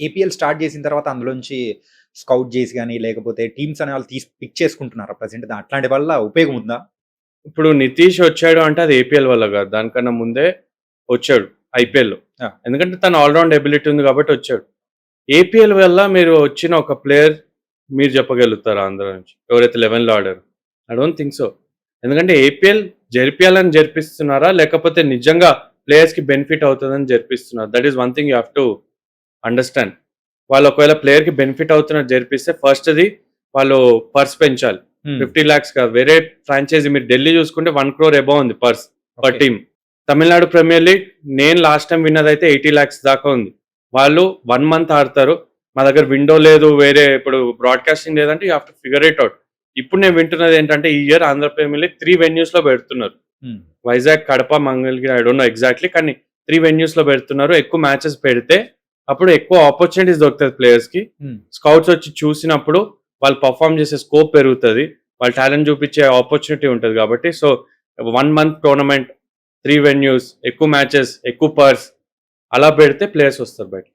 APL start చేసిన తర్వాత అందులోంచి స్కౌట్ చేసి గాని, లేకపోతే టీమ్స్ అనే వాళ్ళు తీసి పిక్ చేసుకుంటున్నారా ప్రెజెంట్ అట్లాంటి వల్ల ఉపయోగం ఉందా? ఇప్పుడు 'నితీష్' వచ్చాడు అంటే అది ఏపీఎల్ వల్ల గాదు. దానికన్నా ముందే వచ్చాడు ఐపీఎల్‌లో. ఆ! ఎందుకంటే తను ఆల్ రౌండ్ ఎబిలిటీ ఉంది కాబట్టి వచ్చాడు. ఏపీఎల్ వల్ల మీరు వచ్చిన ఒక ప్లేయర్ మీరు చెప్పగలుగుతారా ఆంధ్ర నుంచి? ఎవరైతే 11లో ఆడారో? I don't think so. ఎందుకంటే ఏపీఎల్ జరిపియాలని జరిపిస్తున్నారా? లేకపోతే నిజంగా ప్లేయర్స్‌కి బెనిఫిట్ అవుతదని జరిపిస్తున్నారా? That is one thing you have to understand. వాళ్ళు ఒకవేళ ప్లేయర్‌కి బెనిఫిట్ అవుతున్నట్టు జరిపిస్తే ఫస్ట్‌ది వాళ్ళు పర్స్ పెంచాలి. హ్మ్. 50 లాక్స్ కాదు. వేరే ఫ్రాంచైజీ మీరు ఢిల్లీ చూసుకుంటే 1 క్రోర్ అబోవ్ ఉంది per okay. Team. Tamil Nadu premier league నేను లాస్ట్ టైమ్ విన్నదైతే 80 లాక్స్ దాకా ఉంది. వాళ్ళు 1 మంత్ ఆడతారు. మా దగ్గర విండో లేదు. వేరే ఇప్పుడు బ్రాడ్‌కాస్టింగ్ లేదంటే you have to figure it out. ఇప్పుడు నేను వింటున్నది ఏంటంటే ఈ ఇయర్ ఆంధ్ర ప్రీమియర్ లీగ్ 3 వెన్యూస్‌లో పెడుతున్నారు. హ్మ్. Vizag, Kadapa, Mangalagiri I don't know exactly కానీ 3 వెన్యూస్‌లో పెడుతున్నారు. ఎక్కువ మ్యాచెస్ పెడితే అప్పుడు ఎక్కువ ఆపర్చునిటీస్ దొరుకుతాయి ప్లేయర్స్‌కి. హ్మ్. స్కౌట్స్ వచ్చి చూసినప్పుడు వాళ్ళు పెర్ఫార్మ్ చేసే స్కోప్ పెరుగుతది. వాళ్ళు టాలెంట్ చూపించే ఆపర్చునిటీ ఉంటది కాబట్టి సో 1 మంత్ టోర్నమెంట్, 3 వెన్యూస్, ఎక్కువ మ్యాచెస్, ఎక్కువ పర్స్ అలా పెడితే ప్లేయర్స్ వస్తారు బయటకి.